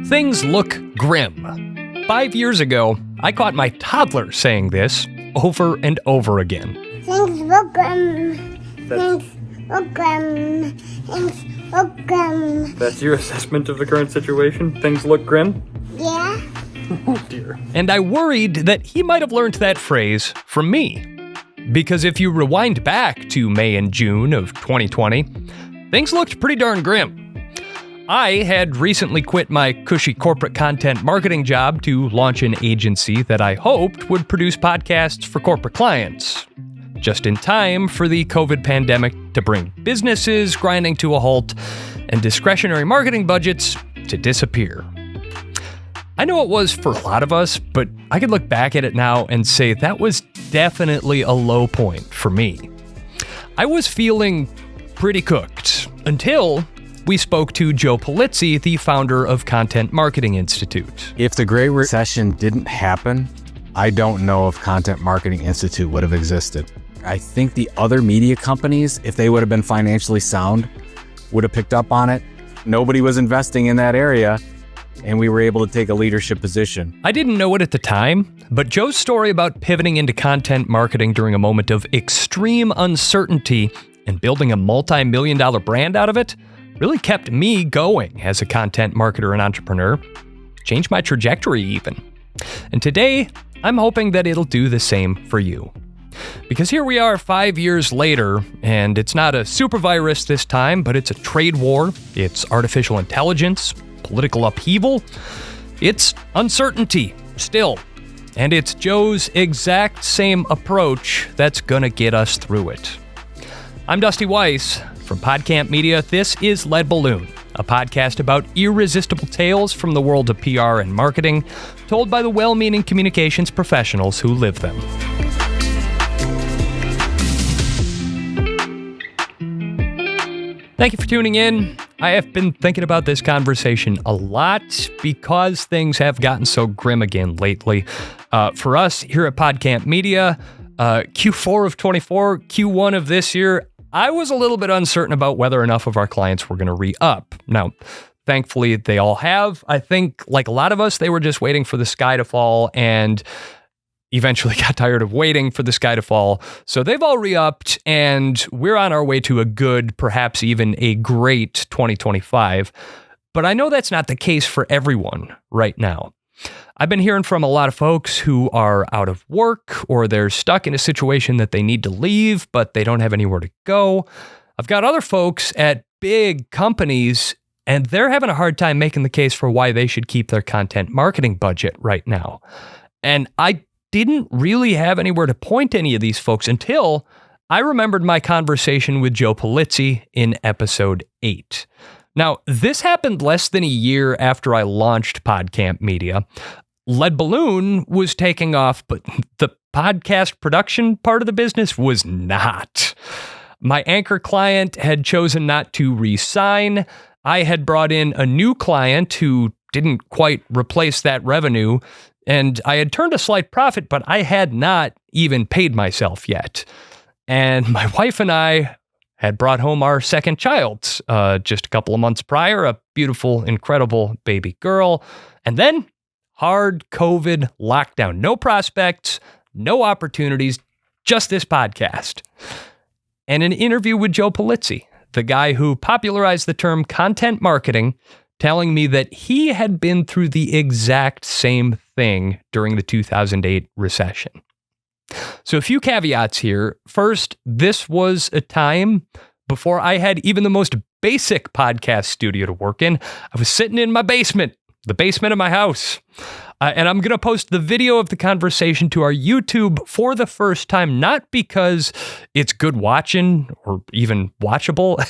Things look grim. 5 years ago, I caught my toddler saying this over and over again. Things look grim. Things look grim. Things look grim. That's your assessment of the current situation? Things look grim? Yeah. Oh dear. And I worried that he might have learned that phrase from me. Because if you rewind back to May and June of 2020, things looked pretty darn grim. I had recently quit my cushy corporate content marketing job to launch an agency that I hoped would produce podcasts for corporate clients, just in time for the COVID pandemic to bring businesses grinding to a halt and discretionary marketing budgets to disappear. I know it was for a lot of us, but I could look back at it now and say that was definitely a low point for me. I was feeling pretty cooked until we spoke to Joe Pulizzi, the founder of Content Marketing Institute. If the Great Recession didn't happen, I don't know if Content Marketing Institute would have existed. I think the other media companies, if they would have been financially sound, would have picked up on it. Nobody was investing in that area, and we were able to take a leadership position. I didn't know it at the time, but Joe's story about pivoting into content marketing during a moment of extreme uncertainty and building a multi-million-dollar brand out of it really kept me going as a content marketer and entrepreneur. Changed my trajectory even. And today, I'm hoping that it'll do the same for you. Because here we are 5 years later, and it's not a super virus this time, but it's a trade war, it's artificial intelligence, political upheaval, it's uncertainty still. And it's Joe's exact same approach that's gonna get us through it. I'm Dusty Weiss. From Podcamp Media, this is Lead Balloon, a podcast about irresistible tales from the world of PR and marketing, told by the well-meaning communications professionals who live them. Thank you for tuning in. I have been thinking about this conversation a lot because things have gotten so grim again lately. For us here at Podcamp Media, Q4 of 24, Q1 of this year, I was a little bit uncertain about whether enough of our clients were going to re-up. Now, thankfully, they all have. I think, like a lot of us, they were just waiting for the sky to fall and eventually got tired of waiting for the sky to fall. So they've all re-upped, and we're on our way to a good, perhaps even a great 2025. But I know that's not the case for everyone right now. I've been hearing from a lot of folks who are out of work or they're stuck in a situation that they need to leave, but they don't have anywhere to go. I've got other folks at big companies, and they're having a hard time making the case for why they should keep their content marketing budget right now. And I didn't really have anywhere to point any of these folks until I remembered my conversation with Joe Pulizzi in episode 8. Now, this happened less than a year after I launched Podcamp Media. Lead Balloon was taking off, but the podcast production part of the business was not. My anchor client had chosen not to re-sign. I had brought in a new client who didn't quite replace that revenue, and I had turned a slight profit, but I had not even paid myself yet. And my wife and I had brought home our second child just a couple of months prior, a beautiful, incredible baby girl. And then hard COVID lockdown. No prospects, no opportunities, just this podcast. And an interview with Joe Pulizzi, the guy who popularized the term content marketing, telling me that he had been through the exact same thing during the 2008 recession. So a few caveats here. First, this was a time before I had even the most basic podcast studio to work in. I was sitting in my basement, the basement of my house. And I'm going to post the video of the conversation to our YouTube for the first time, not because it's good watching or even watchable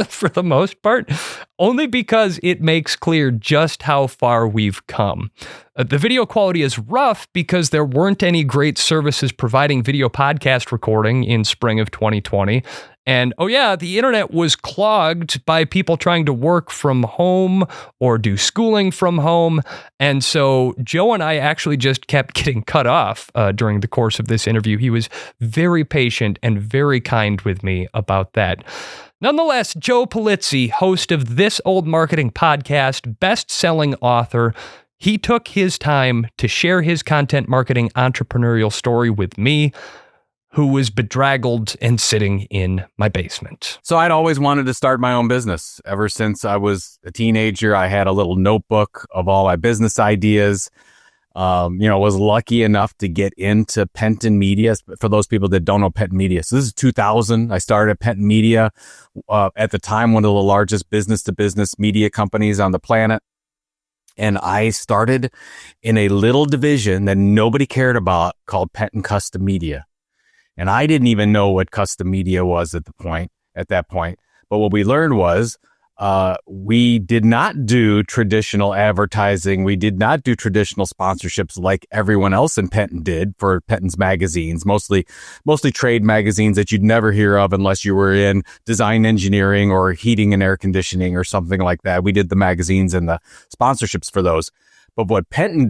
for the most part, only because it makes clear just how far we've come. The video quality is rough because there weren't any great services providing video podcast recording in spring of 2020. And oh yeah, the internet was clogged by people trying to work from home or do schooling from home. And so Joe and I actually just kept getting cut off during the course of this interview. He was very patient and very kind with me about that. Nonetheless, Joe Pulizzi, host of This Old Marketing Podcast, best-selling author, he took his time to share his content marketing entrepreneurial story with me, who was bedraggled and sitting in my basement. So I'd always wanted to start my own business. Ever since I was a teenager, I had a little notebook of all my business ideas. Was lucky enough to get into Penton Media. For those people that don't know Penton Media, so this is 2000. I started at Penton Media, at the time one of the largest business-to-business media companies on the planet. And I started in a little division that nobody cared about called Penton Custom Media. And I didn't even know what custom media was at that point. But what we learned was, we did not do traditional advertising. We did not do traditional sponsorships like everyone else in Penton did for Penton's magazines, mostly trade magazines that you'd never hear of unless you were in design engineering or heating and air conditioning or something like that. We did the magazines and the sponsorships for those. But what Penton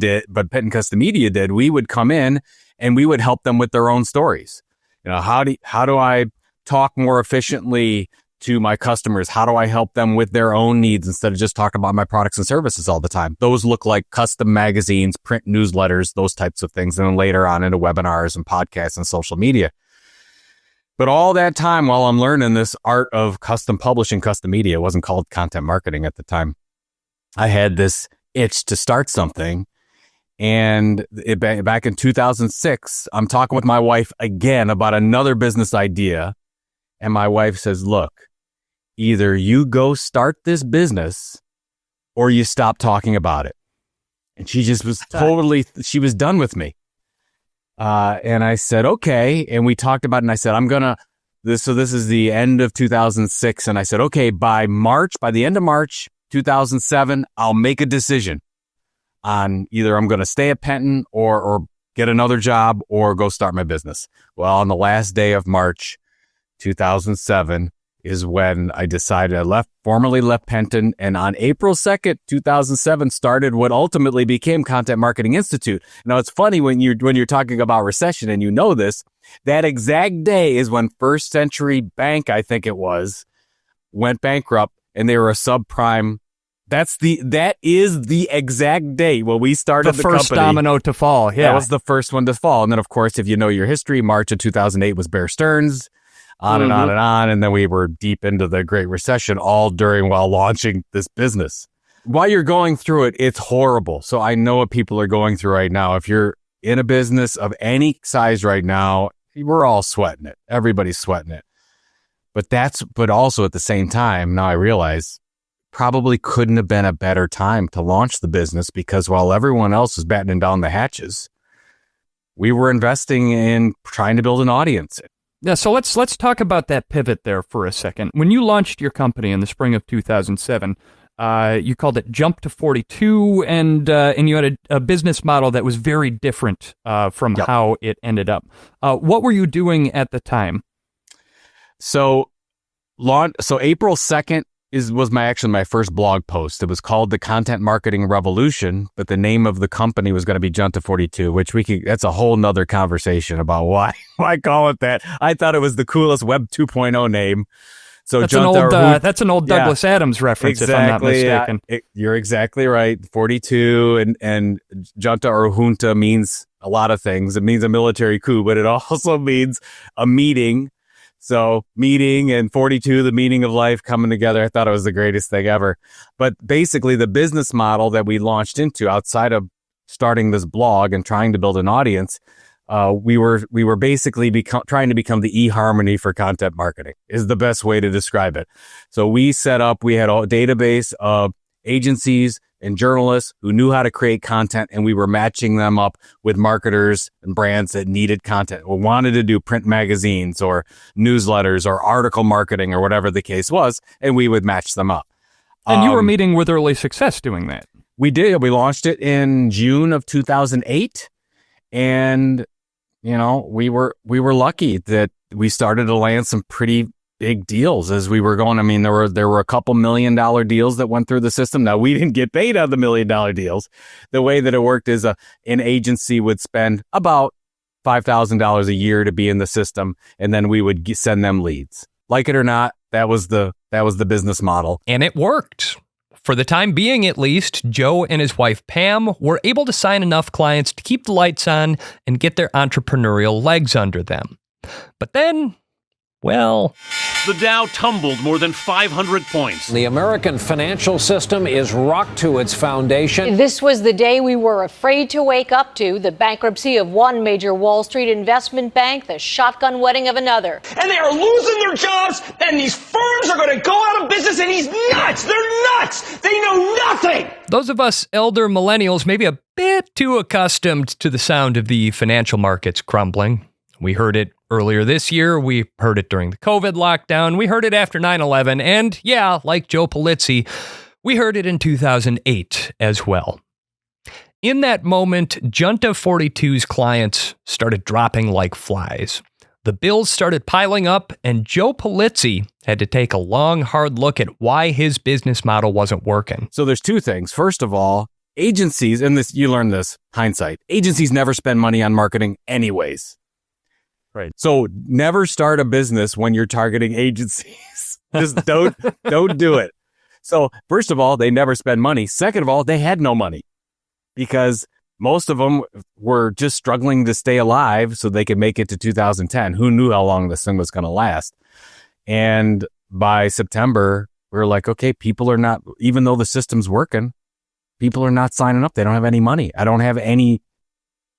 Custom Media did, we would come in and we would help them with their own stories. How do I talk more efficiently to my customers? How do I help them with their own needs instead of just talking about my products and services all the time? Those look like custom magazines, print newsletters, those types of things. And then later on into webinars and podcasts and social media. But all that time while I'm learning this art of custom publishing, custom media, it wasn't called content marketing at the time. I had this itch to start something. And back in 2006, I'm talking with my wife again about another business idea. And my wife says, look, either you go start this business or you stop talking about it. And she just was she was done with me. And I said, okay. And we talked about it. And I said, this is the end of 2006. And I said, okay, by the end of March 2007, I'll make a decision on either I'm going to stay at Penton or get another job or go start my business. Well, on the last day of March 2007 is when I decided formally left Penton, and on April 2nd, 2007 started what ultimately became Content Marketing Institute. Now, it's funny when you're talking about recession and you know this, that exact day is when First Century Bank, I think it was, went bankrupt and they were a subprime. That is the exact day when we started the company. The first domino to fall. Yeah. That was the first one to fall. And then, of course, if you know your history, March of 2008 was Bear Stearns, on and on and on. And then we were deep into the Great Recession while launching this business. While you're going through it, it's horrible. So I know what people are going through right now. If you're in a business of any size right now, we're all sweating it. Everybody's sweating it. But also at the same time, now I realize probably couldn't have been a better time to launch the business, because while everyone else was battening down the hatches, we were investing in trying to build an audience. Yeah, so let's talk about that pivot there for a second. When you launched your company in the spring of 2007, you called it Jump to 42, and you had a business model that was very different from how it ended up. What were you doing at the time? So April 2nd was my first blog post. It was called The Content Marketing Revolution, but the name of the company was going to be Junta 42, which that's a whole nother conversation about why call it that. I thought it was the coolest Web 2.0 name. So that's an old Douglas Adams reference, exactly, if I'm not mistaken. You're exactly right. 42 and Junta or Junta means a lot of things. It means a military coup, but it also means a meeting. So meeting and 42, the meaning of life coming together. I thought it was the greatest thing ever. But basically the business model that we launched into outside of starting this blog and trying to build an audience, we were basically trying to become the eHarmony for content marketing is the best way to describe it. So we had a database of agencies and journalists who knew how to create content, and we were matching them up with marketers and brands that needed content or wanted to do print magazines or newsletters or article marketing or whatever the case was, and we would match them up. And you were meeting with early success doing that. We did. We launched it in June of 2008, and we were lucky that we started to land some pretty big deals as we were going. I mean, there were a couple $1 million deals that went through the system. Now, we didn't get paid on the $1 million deals. The way that it worked is an agency would spend about $5,000 a year to be in the system, and then we would send them leads. Like it or not, that was the business model. And it worked. For the time being, at least, Joe and his wife, Pam, were able to sign enough clients to keep the lights on and get their entrepreneurial legs under them. But then, well, the Dow tumbled more than 500 points. The American financial system is rocked to its foundation. This was the day we were afraid to wake up to: the bankruptcy of one major Wall Street investment bank, the shotgun wedding of another. And they are losing their jobs, and these firms are going to go out of business, and he's nuts. They're nuts. They know nothing. Those of us elder millennials may be a bit too accustomed to the sound of the financial markets crumbling. We heard it earlier this year. We heard it during the COVID lockdown. We heard it after 9/11. And yeah, like Joe Pulizzi, we heard it in 2008 as well. In that moment, Junta 42's clients started dropping like flies. The bills started piling up, and Joe Pulizzi had to take a long, hard look at why his business model wasn't working. So there's two things. First of all, agencies, and this, you learn this, hindsight, agencies never spend money on marketing anyways. Right. So never start a business when you're targeting agencies. Just don't do it. So first of all, they never spend money. Second of all, they had no money because most of them were just struggling to stay alive so they could make it to 2010. Who knew how long this thing was going to last? And by September, we were like, okay, people are not, even though the system's working, people are not signing up. They don't have any money. I don't have any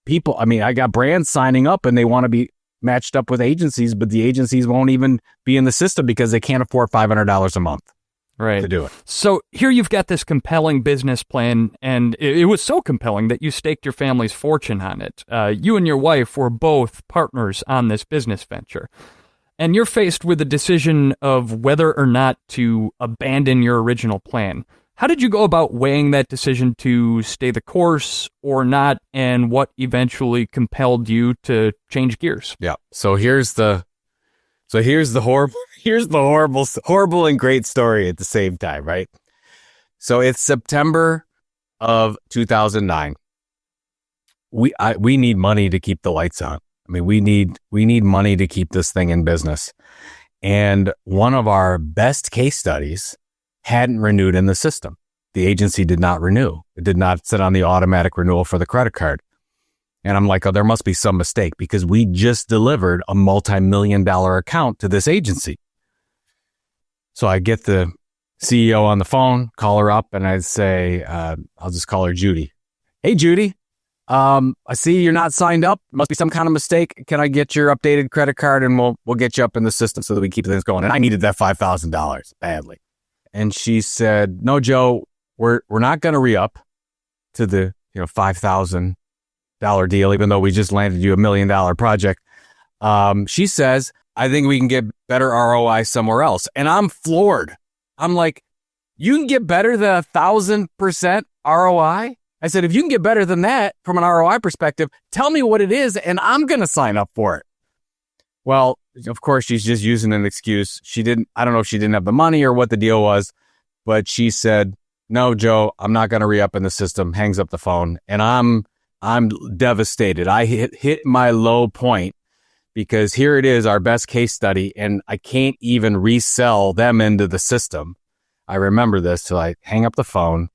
people. I mean, I got brands signing up and they want to be matched up with agencies, but the agencies won't even be in the system because they can't afford $500 a month to do it. So here you've got this compelling business plan, and it was so compelling that you staked your family's fortune on it. You and your wife were both partners on this business venture, and you're faced with the decision of whether or not to abandon your original plan. How did you go about weighing that decision to stay the course or not, and what eventually compelled you to change gears? Yeah. So here's the horrible and great story at the same time, right? So it's September of 2009. We need money to keep the lights on. I mean, we need money to keep this thing in business. And one of our best case studies hadn't renewed in the system. The agency did not renew. It did not sit on the automatic renewal for the credit card. And I'm like, oh, there must be some mistake because we just delivered a multi-million-dollar account to this agency. So I get the CEO on the phone, call her up, and I say, I'll just call her Judy. Hey, Judy, I see you're not signed up. Must be some kind of mistake. Can I get your updated credit card and we'll get you up in the system so that we keep things going? And I needed that $5,000 badly. And she said, no, Joe, we're not going to re-up to the $5,000 deal, even though we just landed you $1 million project. She says, I think we can get better ROI somewhere else. And I'm floored. I'm like, you can get better than 1,000% ROI? I said, if you can get better than that from an ROI perspective, tell me what it is and I'm going to sign up for it. Well, of course, she's just using an excuse. I don't know if she didn't have the money or what the deal was, but she said, no, Joe, I'm not going to re-up in the system, hangs up the phone. And I'm devastated. I hit my low point because here it is, our best case study, and I can't even resell them into the system. I remember this till I hang up the phone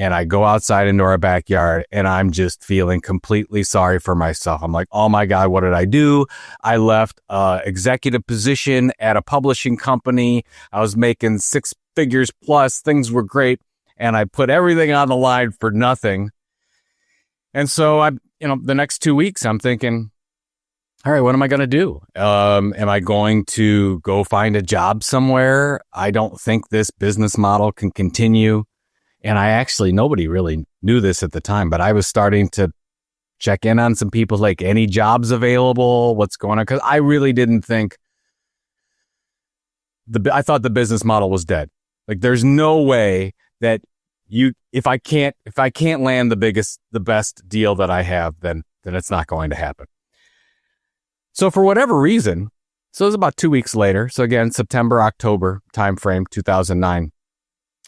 and I go outside into our backyard and I'm just feeling completely sorry for myself. I'm like, oh my God, what did I do? I left executive position at a publishing company. I was making 6 figures plus. Things were great. And I put everything on the line for nothing. And so the next 2 weeks, I'm thinking, all right, what am I going to do? Am I going to go find a job somewhere? I don't think this business model can continue. And nobody really knew this at the time, but I was starting to check in on some people, like, any jobs available, what's going on? Because I really didn't think I thought the business model was dead. Like, there's no way that if I can't land the best deal that I have, then it's not going to happen. So for whatever reason, so it was about 2 weeks later. So again, September, October timeframe, 2009.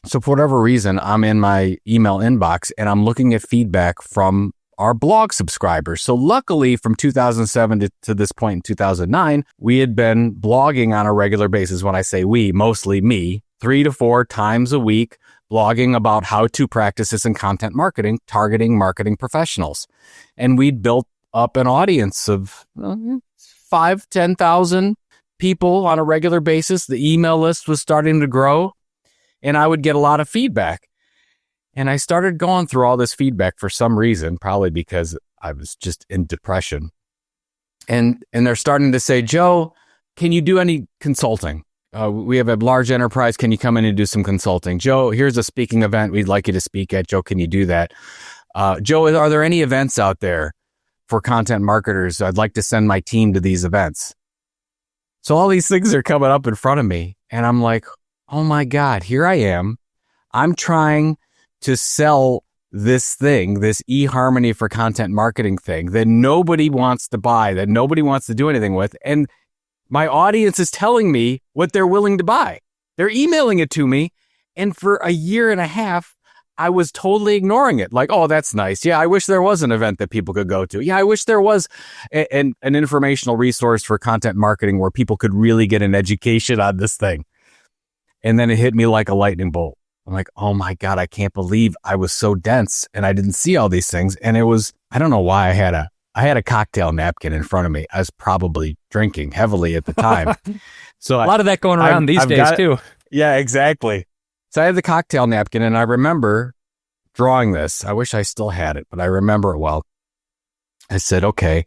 So for whatever reason, I'm in my email inbox and I'm looking at feedback from our blog subscribers. So luckily from 2007 to this point in 2009, we had been blogging on a regular basis. When I say we, mostly me, 3 to 4 times a week, blogging about how-to practices in content marketing, targeting marketing professionals. And we'd built up an audience of 5,000-10,000 people on a regular basis. The email list was starting to grow, and I would get a lot of feedback. And I started going through all this feedback for some reason, probably because I was just in depression. And they're starting to say, Joe, can you do any consulting? We have a large enterprise. Can you come in and do some consulting? Joe, here's a speaking event we'd like you to speak at. Joe, can you do that? Joe, are there any events out there for content marketers? I'd like to send my team to these events. So all these things are coming up in front of me. And I'm like, oh my God, here I am. I'm trying to sell this thing, this eHarmony for content marketing thing that nobody wants to buy, that nobody wants to do anything with. And my audience is telling me what they're willing to buy. They're emailing it to me. And for a year and a half, I was totally ignoring it. Like, oh, that's nice. Yeah, I wish there was an event that people could go to. Yeah, I wish there was an informational resource for content marketing where people could really get an education on this thing. And then it hit me like a lightning bolt. I'm like, oh my God, I can't believe I was so dense and I didn't see all these things. And it was, I don't know why I had a cocktail napkin in front of me. I was probably drinking heavily at the time. So a lot of that going around these days too. Yeah, exactly. So I had the cocktail napkin and I remember drawing this. I wish I still had it, but I remember it well. I said, okay,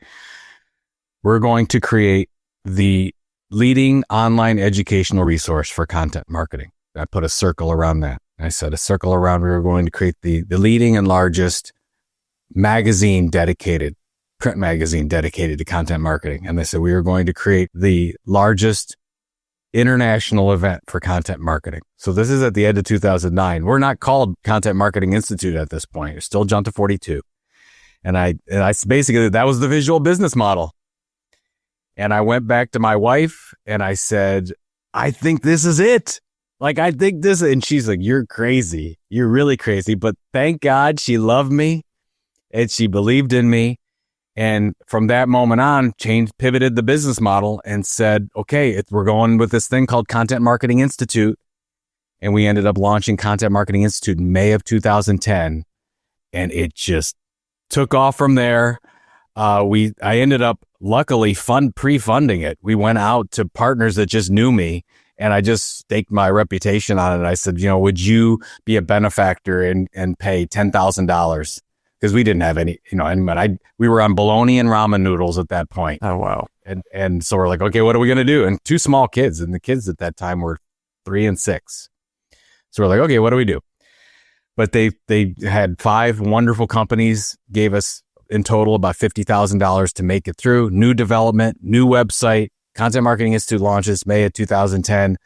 we're going to create the leading online educational resource for content marketing. I put a circle around that. I said a circle around, we were going to create the leading and largest print magazine dedicated to content marketing. And they said we were going to create the largest international event for content marketing. So this is at the end of 2009. We're not called Content Marketing Institute at this point. It's still Junta 42. And I basically, that was the visual business model. And I went back to my wife and I said, I think this is it. Like, I think this, and she's like, you're crazy. You're really crazy. But thank God she loved me and she believed in me. And from that moment on, pivoted the business model and said, okay, we're going with this thing called Content Marketing Institute. And we ended up launching Content Marketing Institute in May of 2010. And it just took off from there. I ended up luckily pre-funding it. We went out to partners that just knew me. And I just staked my reputation on it. I said, would you be a benefactor and pay $10,000? Because we didn't have any, we were on bologna and ramen noodles at that point. Oh, wow. And so we're like, okay, what are we going to do? And 2 small kids, and the kids at that time were 3 and 6. So we're like, okay, what do we do? But they had 5 wonderful companies, gave us in total about $50,000 to make it through. New development, new website. Content Marketing Institute launches May of 2010.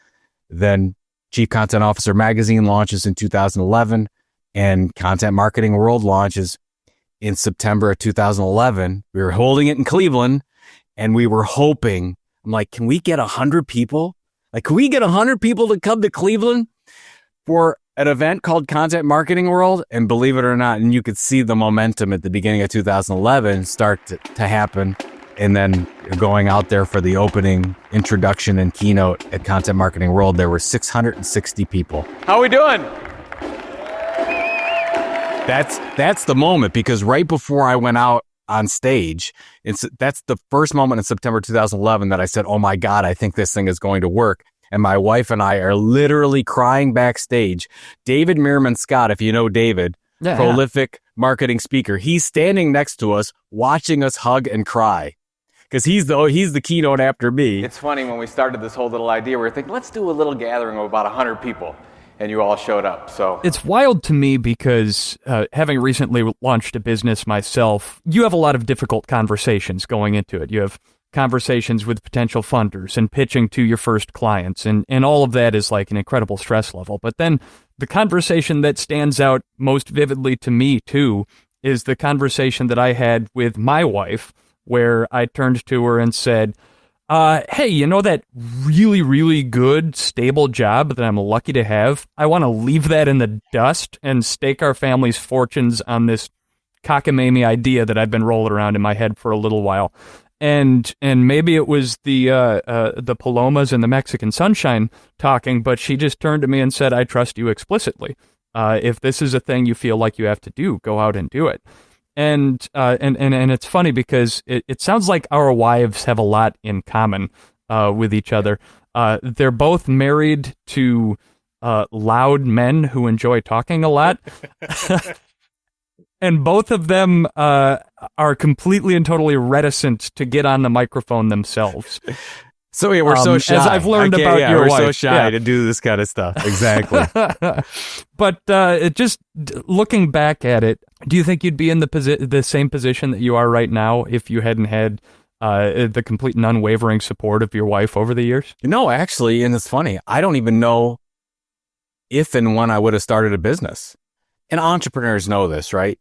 Then Chief Content Officer Magazine launches in 2011. And Content Marketing World launches in September of 2011. We were holding it in Cleveland and we were hoping, I'm like, can we get 100 people? Like, can we get 100 people to come to Cleveland for an event called Content Marketing World? And believe it or not, and you could see the momentum at the beginning of 2011 start to happen. And then going out there for the opening introduction and keynote at Content Marketing World, there were 660 people. How are we doing? That's the moment, because right before I went out on stage, that's the first moment in September 2011 that I said, oh my God, I think this thing is going to work. And my wife and I are literally crying backstage. David Meerman Scott, if you know David, prolific marketing speaker, he's standing next to us watching us hug and cry. Because he's the keynote after me. It's funny, when we started this whole little idea, we were thinking, let's do a little gathering of about 100 people. And you all showed up. So it's wild to me because having recently launched a business myself, you have a lot of difficult conversations going into it. You have conversations with potential funders and pitching to your first clients. And all of that is like an incredible stress level. But then the conversation that stands out most vividly to me, too, is the conversation that I had with my wife, where I turned to her and said, hey, that really, really good, stable job that I'm lucky to have, I want to leave that in the dust and stake our family's fortunes on this cockamamie idea that I've been rolling around in my head for a little while. And maybe it was the Palomas and the Mexican sunshine talking, but she just turned to me and said, I trust you explicitly. If this is a thing you feel like you have to do, go out and do it. And it's funny because it sounds like our wives have a lot in common with each other. They're both married to loud men who enjoy talking a lot. And both of them are completely and totally reticent to get on the microphone themselves. So yeah, we're so shy. As I've learned about your we're wife. so shy to do this kind of stuff. Exactly. But just looking back at it, do you think you'd be in the same position that you are right now if you hadn't had the complete and unwavering support of your wife over the years? No, actually, and it's funny. I don't even know if and when I would have started a business. And entrepreneurs know this, right?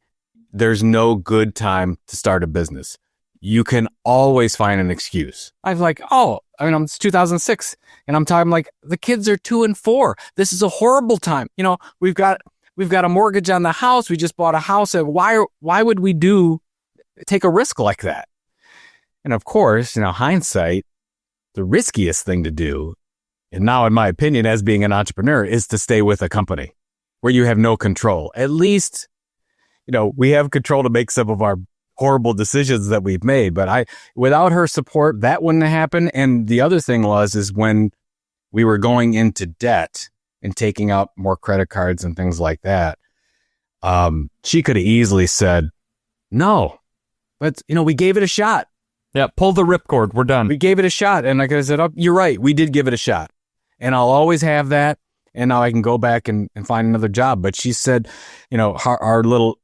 There's no good time to start a business. You can always find an excuse. It's 2006 and I'm talking like the kids are 2 and 4. This is a horrible time. You know, we've got a mortgage on the house. We just bought a house. And why would we take a risk like that? And of course, hindsight, the riskiest thing to do, and now in my opinion, as being an entrepreneur, is to stay with a company where you have no control. At least, we have control to make some of our horrible decisions that we've made. But without her support, that wouldn't have happened. And the other thing is when we were going into debt and taking out more credit cards and things like that, she could have easily said, no, but we gave it a shot. Yeah, pull the ripcord. We're done. We gave it a shot. And like I said, you're right. We did give it a shot. And I'll always have that. And now I can go back and find another job. But she said, our little,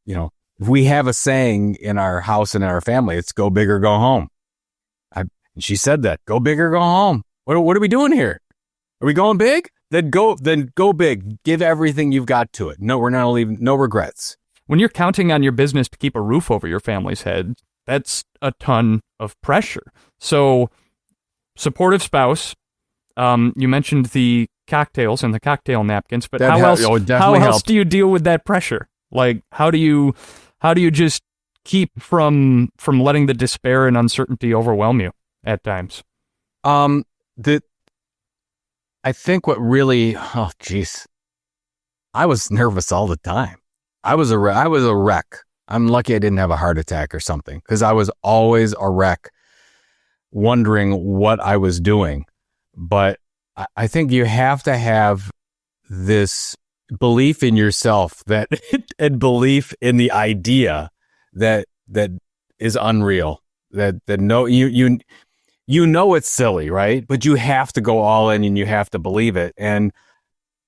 we have a saying in our house and in our family, it's go big or go home. And she said that, go big or go home. What are we doing here? Are we going big? Then go big. Give everything you've got to it. No, we're not leaving. No regrets. When you're counting on your business to keep a roof over your family's head, that's a ton of pressure. So, supportive spouse. You mentioned the cocktails and the cocktail napkins, but how else do you deal with that pressure? Like, how do you just keep from letting the despair and uncertainty overwhelm you at times? I think what really, I was nervous all the time. I was a wreck. I'm lucky I didn't have a heart attack or something, because I was always a wreck, wondering what I was doing. But I think you have to have this belief in yourself and belief in the idea that is unreal. You it's silly, right? But you have to go all in and you have to believe it. And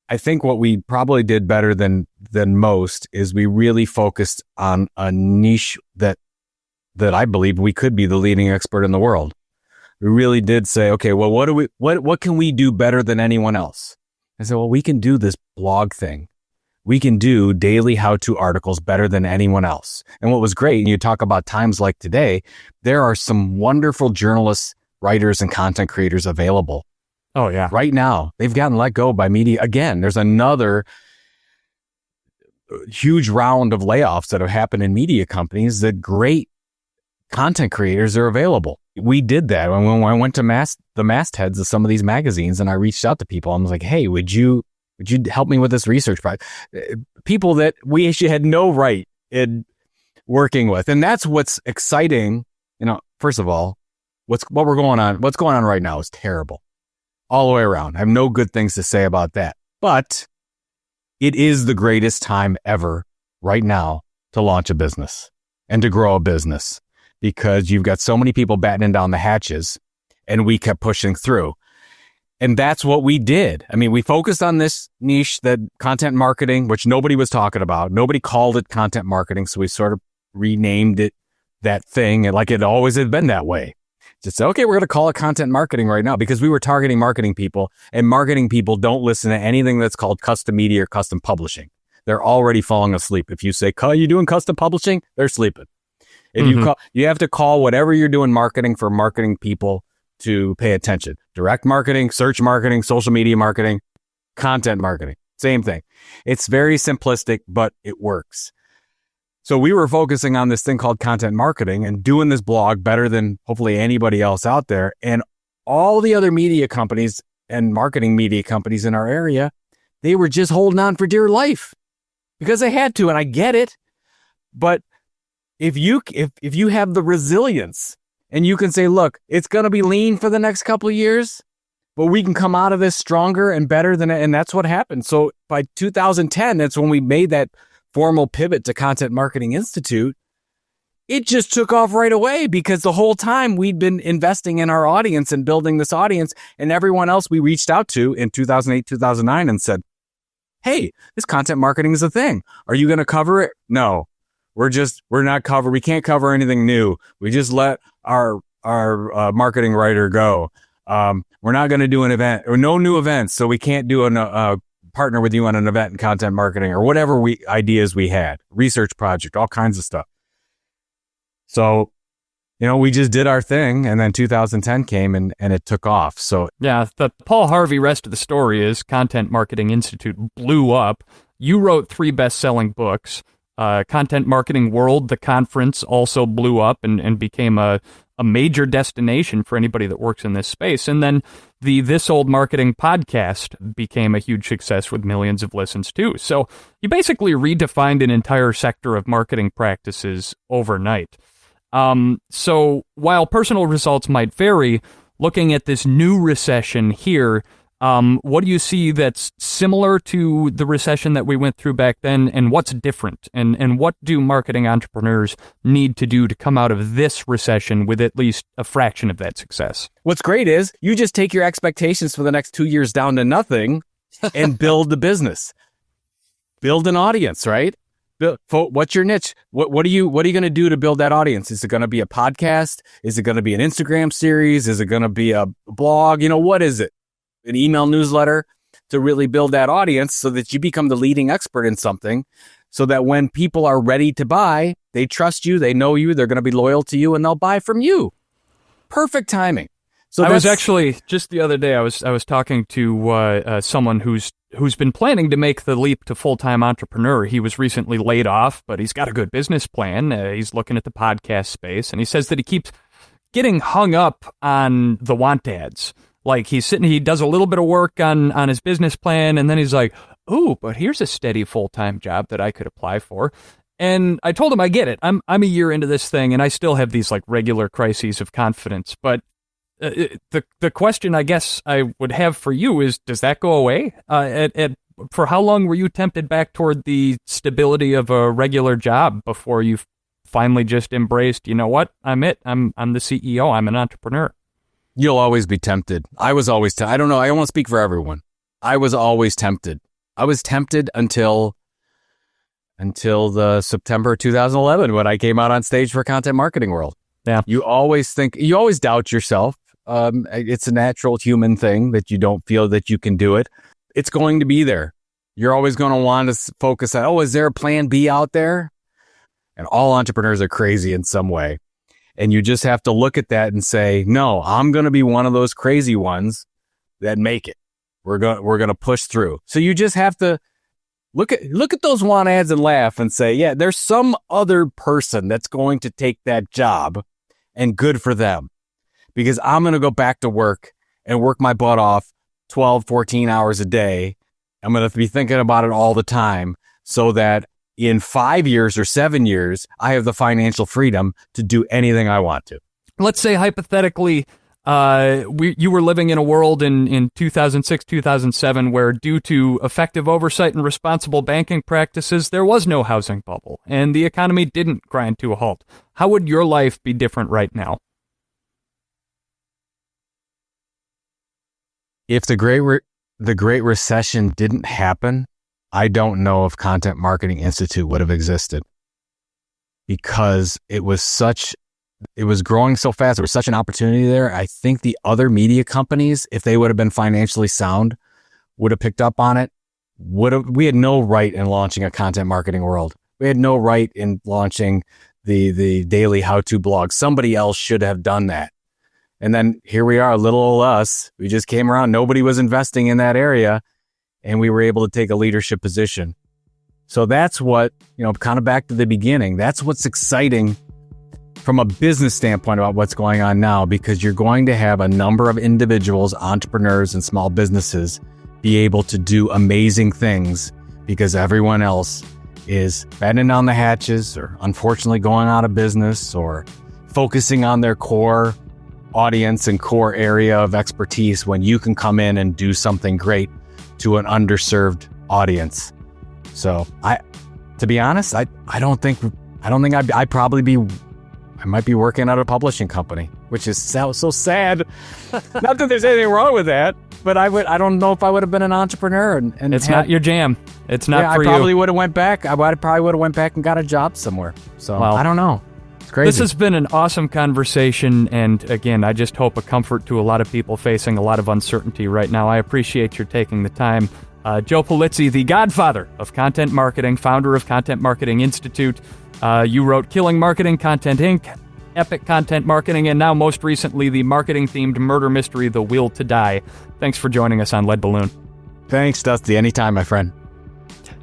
I think what we probably did better than most is we really focused on a niche that I believe we could be the leading expert in the world. We really did say, okay, well, what can we do better than anyone else? I said, well, we can do this blog thing. We can do daily how-to articles better than anyone else. And what was great, and you talk about times like today, there are some wonderful journalists, writers, and content creators available. Oh, yeah. Right now, they've gotten let go by media. Again, there's another huge round of layoffs that have happened in media companies that great content creators are available. We did that when I went to the mastheads of some of these magazines and I reached out to people. I was like, hey, would you help me with this research project? People that we actually had no right in working with. And that's what's exciting. First of all, what's going on right now is terrible. All the way around. I have no good things to say about that. But it is the greatest time ever right now to launch a business and to grow a business, because you've got so many people battening down the hatches, and we kept pushing through. And that's what we did. I mean, we focused on this niche, that content marketing, which nobody was talking about. Nobody called it content marketing. So we sort of renamed it that thing, and like it always had been that way. Just say, okay, we're going to call it content marketing right now, because we were targeting marketing people, and marketing people don't listen to anything that's called custom media or custom publishing. They're already falling asleep. If you say, you doing custom publishing? They're sleeping. If you have to call whatever you're doing marketing for marketing people to pay attention. Direct marketing, search marketing, social media marketing, content marketing, same thing. It's very simplistic, but it works. So we were focusing on this thing called content marketing and doing this blog better than hopefully anybody else out there. And all the other media companies and marketing media companies in our area, they were just holding on for dear life because they had to. And I get it. But if you have the resilience and you can say, look, it's going to be lean for the next couple of years, but we can come out of this stronger and better than it. And that's what happened. So by 2010, that's when we made that formal pivot to Content Marketing Institute. It just took off right away because the whole time we'd been investing in our audience and building this audience, and everyone else we reached out to in 2008, 2009 and said, hey, this content marketing is a thing. Are you going to cover it? No, we're not cover. We can't cover anything new. We just let our marketing writer go. We're not going to do an event or no new events. So we can't do a partner with you on an event in content marketing or whatever ideas we had, research project, all kinds of stuff. So, we just did our thing, and then 2010 came and it took off. So yeah, the Paul Harvey rest of the story is Content Marketing Institute blew up. You wrote 3 best-selling books. Content Marketing World, the conference, also blew up and became a major destination for anybody that works in this space. And then the This Old Marketing podcast became a huge success with millions of listens too. So you basically redefined an entire sector of marketing practices overnight. So while personal results might vary, looking at this new recession here, what do you see that's similar to the recession that we went through back then, and what's different? And what do marketing entrepreneurs need to do to come out of this recession with at least a fraction of that success? What's great is you just take your expectations for the next 2 years down to nothing and build the business. Build an audience, right? What's your niche? What are you going to do to build that audience? Is it going to be a podcast? Is it going to be an Instagram series? Is it going to be a blog? What is it? An email newsletter to really build that audience so that you become the leading expert in something, so that when people are ready to buy, they trust you, they know you, they're going to be loyal to you, and they'll buy from you. Perfect timing. So I was actually just the other day, I was talking to someone who's been planning to make the leap to full-time entrepreneur. He was recently laid off, but he's got a good business plan. He's looking at the podcast space, and he says that he keeps getting hung up on the want ads. Like he does a little bit of work on his business plan, and then he's like, "Ooh, but here's a steady full-time job that I could apply for." And I told him, I get it. I'm a year into this thing, and I still have these like regular crises of confidence. But the question I guess I would have for you is, does that go away? For how long were you tempted back toward the stability of a regular job before you finally just embraced, you know what? I'm the CEO. I'm an entrepreneur. You'll always be tempted. I was always I don't know. I won't speak for everyone. I was always tempted. I was tempted until the September 2011 when I came out on stage for Content Marketing World. Yeah. You always doubt yourself. It's a natural human thing that you don't feel that you can do it. It's going to be there. You're always going to want to focus on, is there a plan B out there? And all entrepreneurs are crazy in some way. And you just have to look at that and say, no, I'm going to be one of those crazy ones that make it. We're going to push through. So you just have to look at those want ads and laugh and say, yeah, there's some other person that's going to take that job, and good for them. Because I'm going to go back to work and work my butt off 12, 14 hours a day. I'm going to be thinking about it all the time so that in 5 years or 7 years, I have the financial freedom to do anything I want to. Let's say hypothetically, you were living in a world in 2006, 2007, where due to effective oversight and responsible banking practices, there was no housing bubble and the economy didn't grind to a halt. How would your life be different right now? If the Great Recession didn't happen, I don't know if Content Marketing Institute would have existed, because it was growing so fast. There was such an opportunity there. I think the other media companies, if they would have been financially sound, would have picked up on it. We had no right in launching a Content Marketing World. We had no right in launching the daily how-to blog. Somebody else should have done that. And then here we are, little old us. We just came around. Nobody was investing in that area. And we were able to take a leadership position. So that's what, kind of back to the beginning, that's what's exciting from a business standpoint about what's going on now, because you're going to have a number of individuals, entrepreneurs, and small businesses be able to do amazing things because everyone else is battening down the hatches or unfortunately going out of business or focusing on their core audience and core area of expertise when you can come in and do something great to an underserved audience. So to be honest, I might be working at a publishing company, which is so sad. Not that there's anything wrong with that, but I don't know if I would have been an entrepreneur and it's not your jam. It's not for you. I probably would have went back. I probably would have went back and got a job somewhere. So I don't know. It's crazy. This has been an awesome conversation. And again, I just hope a comfort to a lot of people facing a lot of uncertainty right now. I appreciate your taking the time. Joe Pulizzi, the godfather of content marketing, founder of Content Marketing Institute. You wrote Killing Marketing, Content Inc., Epic Content Marketing, and now most recently the marketing-themed murder mystery, The Will to Die. Thanks for joining us on Lead Balloon. Thanks, Dusty. Anytime, my friend.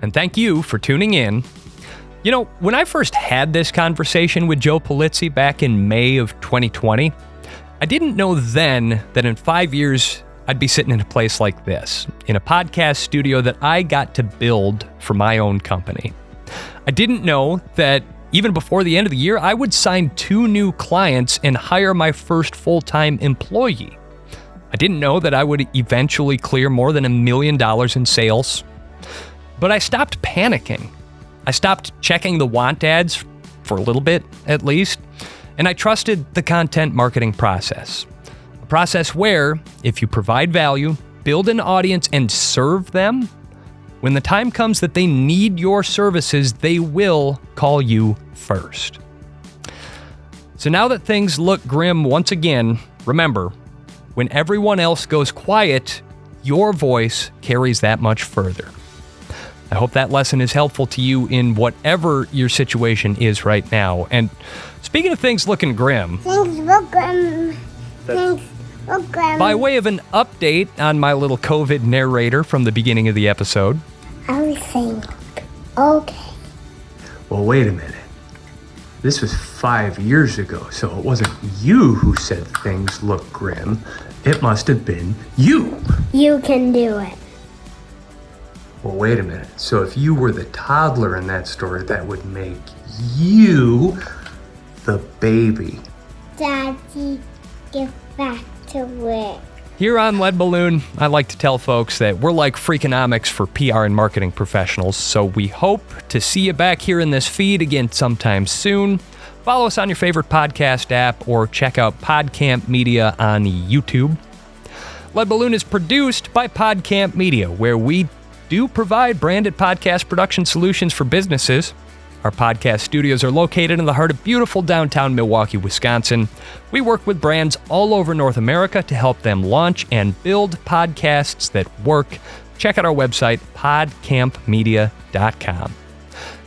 And thank you for tuning in. When I first had this conversation with Joe Pulizzi back in May of 2020, I didn't know then that in 5 years, I'd be sitting in a place like this, in a podcast studio that I got to build for my own company. I didn't know that even before the end of the year, I would sign 2 new clients and hire my first full-time employee. I didn't know that I would eventually clear more than $1 million in sales. But I stopped panicking. I stopped checking the want ads for a little bit, at least, and I trusted the content marketing process. A process where, if you provide value, build an audience, and serve them, when the time comes that they need your services, they will call you first. So now that things look grim once again, remember, when everyone else goes quiet, your voice carries that much further. I hope that lesson is helpful to you in whatever your situation is right now. And speaking of things looking grim, Things look grim. by way of an update on my little COVID narrator from the beginning of the episode, Everything okay. Well, wait a minute. This was 5 years ago, so it wasn't you who said things look grim. It must have been you. You can do it. Well, wait a minute. So if you were the toddler in that story, that would make you the baby. Daddy, get back to work. here on Lead Balloon, I like to tell folks that we're like Freakonomics for PR and marketing professionals, so we hope to see you back here in this feed again sometime soon. Follow us on your favorite podcast app or check out Podcamp Media on YouTube. Lead Balloon is produced by Podcamp Media, where we do provide branded podcast production solutions for businesses. Our podcast studios are located in the heart of beautiful downtown Milwaukee, Wisconsin. We work with brands all over North America to help them launch and build podcasts that work. Check out our website, podcampmedia.com.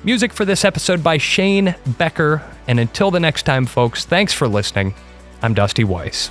Music for this episode by Shane Becker. And until the next time, folks, thanks for listening. I'm Dusty Weiss.